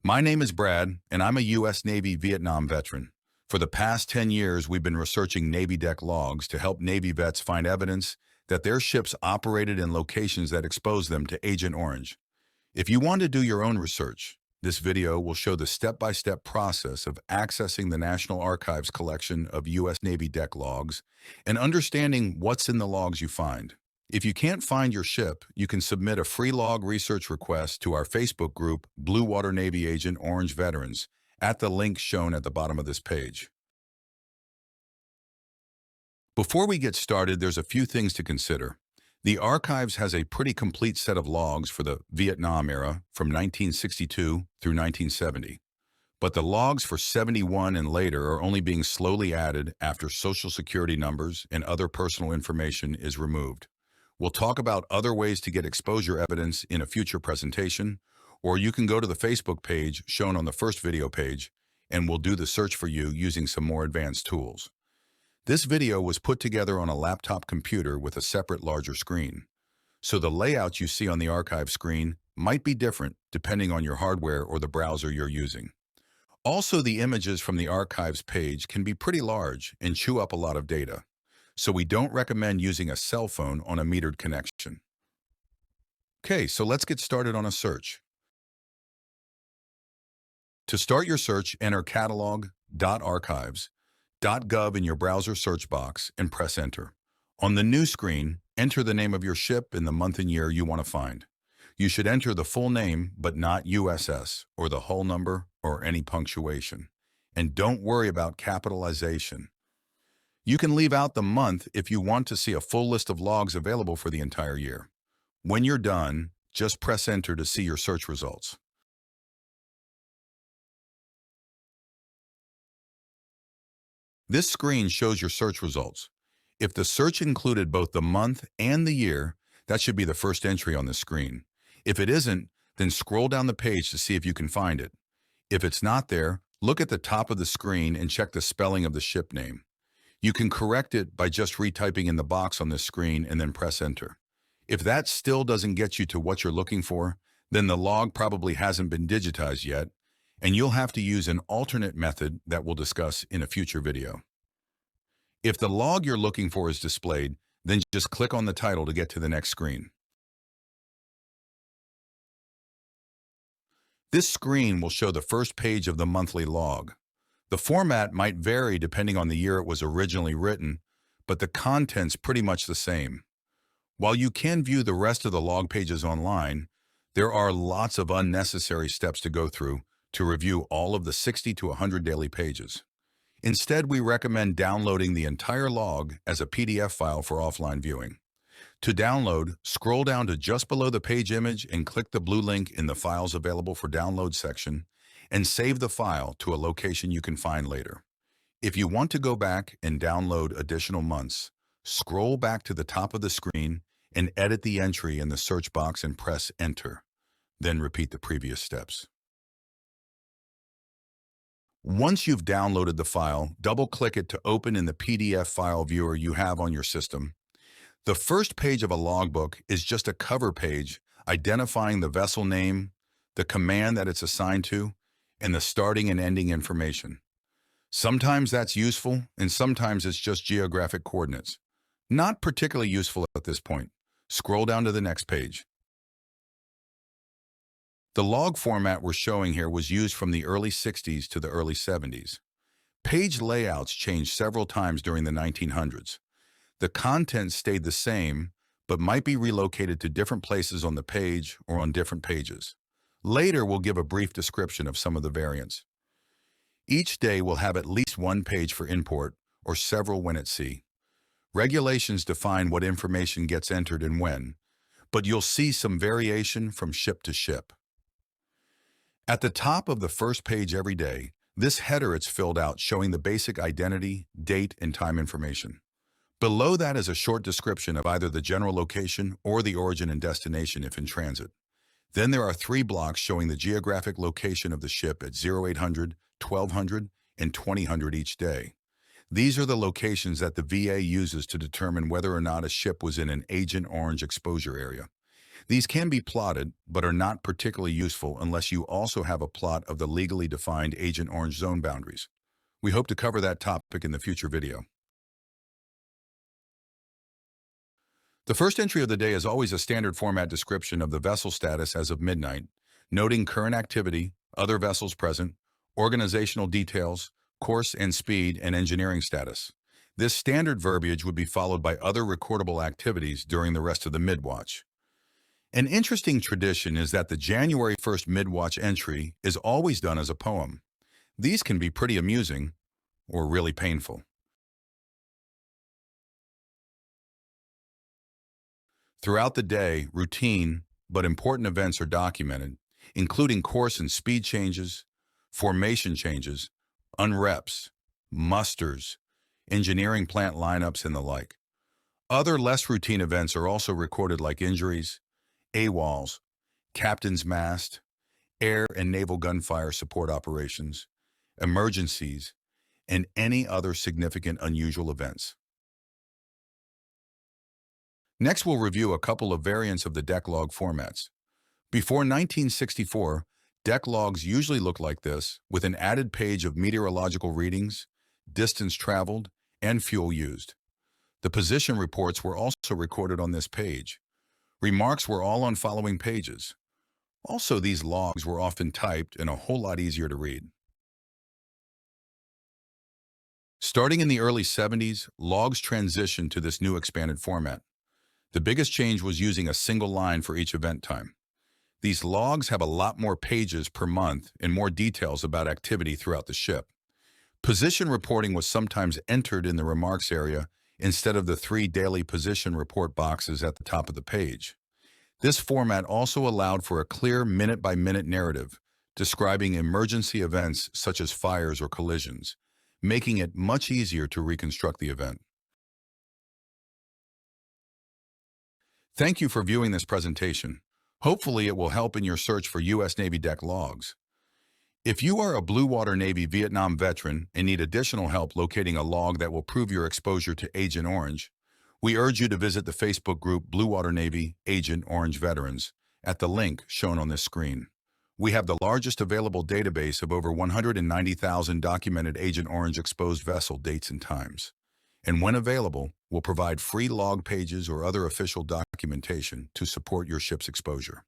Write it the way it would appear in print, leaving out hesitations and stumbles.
My name is Brad, and I'm a U.S. Navy Vietnam veteran. For the past 10 years, we've been researching Navy deck logs to help Navy vets find evidence that their ships operated in locations that expose them to Agent Orange. If you want to do your own research, this video will show the step-by-step process of accessing the National Archives collection of U.S. Navy deck logs and understanding what's in the logs you find. If you can't find your ship, you can submit a free log research request to our Facebook group, Blue Water Navy Agent Orange Veterans, at the link shown at the bottom of this page. Before we get started, there's a few things to consider. The Archives has a pretty complete set of logs for the Vietnam era from 1962 through 1970. But the logs for 71 and later are only being slowly added after Social Security numbers and other personal information is removed. We'll talk about other ways to get exposure evidence in a future presentation, or you can go to the Facebook page shown on the first video page, and we'll do the search for you using some more advanced tools. This video was put together on a laptop computer with a separate larger screen, so the layout you see on the archive screen might be different depending on your hardware or the browser you're using. Also, the images from the archives page can be pretty large and chew up a lot of data, so we don't recommend using a cell phone on a metered connection. Okay, so let's get started on a search. To start your search, enter catalog.archives.gov in your browser search box and press enter. On the new screen, enter the name of your ship and the month and year you want to find. You should enter the full name, but not USS, or the hull number, or any punctuation. And don't worry about capitalization. You can leave out the month if you want to see a full list of logs available for the entire year. When you're done, just press enter to see your search results. This screen shows your search results. If the search included both the month and the year, that should be the first entry on the screen. If it isn't, then scroll down the page to see if you can find it. If it's not there, look at the top of the screen and check the spelling of the ship name. You can correct it by just retyping in the box on this screen and then press enter. If that still doesn't get you to what you're looking for, then the log probably hasn't been digitized yet, and you'll have to use an alternate method that we'll discuss in a future video. If the log you're looking for is displayed, then just click on the title to get to the next screen. This screen will show the first page of the monthly log. The format might vary depending on the year it was originally written, but the content's pretty much the same. While you can view the rest of the log pages online, there are lots of unnecessary steps to go through to review all of the 60 to 100 daily pages. Instead, we recommend downloading the entire log as a PDF file for offline viewing. To download, scroll down to just below the page image and click the blue link in the Files Available for Download section, and save the file to a location you can find later. If you want to go back and download additional months, scroll back to the top of the screen and edit the entry in the search box and press enter. Then repeat the previous steps. Once you've downloaded the file, double-click it to open in the PDF file viewer you have on your system. The first page of a logbook is just a cover page identifying the vessel name, the command that it's assigned to, and the starting and ending information. Sometimes that's useful, and sometimes it's just geographic coordinates. Not particularly useful at this point. Scroll down to the next page. The log format we're showing here was used from the early 60s to the early 70s. Page layouts changed several times during the 1900s. The content stayed the same, but might be relocated to different places on the page or on different pages. Later, we'll give a brief description of some of the variants. Each day will have at least one page for import, or several when at sea. Regulations define what information gets entered and when, but you'll see some variation from ship to ship. At the top of the first page every day, this header is filled out showing the basic identity, date, and time information. Below that is a short description of either the general location or the origin and destination if in transit. Then there are 3 blocks showing the geographic location of the ship at 0800, 1200, and 2000 each day. These are the locations that the VA uses to determine whether or not a ship was in an Agent Orange exposure area. These can be plotted, but are not particularly useful unless you also have a plot of the legally defined Agent Orange zone boundaries. We hope to cover that topic in the future video. The first entry of the day is always a standard format description of the vessel status as of midnight, noting current activity, other vessels present, organizational details, course and speed, and engineering status. This standard verbiage would be followed by other recordable activities during the rest of the midwatch. An interesting tradition is that the January 1st midwatch entry is always done as a poem. These can be pretty amusing or really painful. Throughout the day, routine but important events are documented, including course and speed changes, formation changes, unreps, musters, engineering plant lineups, and the like. Other less routine events are also recorded like injuries, AWOLs, captain's mast, air and naval gunfire support operations, emergencies, and any other significant unusual events. Next, we'll review a couple of variants of the deck log formats. Before 1964, deck logs usually looked like this, with an added page of meteorological readings, distance traveled, and fuel used. The position reports were also recorded on this page. Remarks were all on following pages. Also, these logs were often typed and a whole lot easier to read. Starting in the early 70s, logs transitioned to this new expanded format. The biggest change was using a single line for each event time. These logs have a lot more pages per month and more details about activity throughout the ship. Position reporting was sometimes entered in the remarks area instead of the 3 daily position report boxes at the top of the page. This format also allowed for a clear minute-by-minute narrative describing emergency events such as fires or collisions, making it much easier to reconstruct the event. Thank you for viewing this presentation. Hopefully it will help in your search for U.S. Navy deck logs. If you are a Blue Water Navy Vietnam veteran and need additional help locating a log that will prove your exposure to Agent Orange, we urge you to visit the Facebook group Blue Water Navy Agent Orange Veterans at the link shown on this screen. We have the largest available database of over 190,000 documented Agent Orange exposed vessel dates and times. And when available, we'll provide free log pages or other official documentation to support your ship's exposure.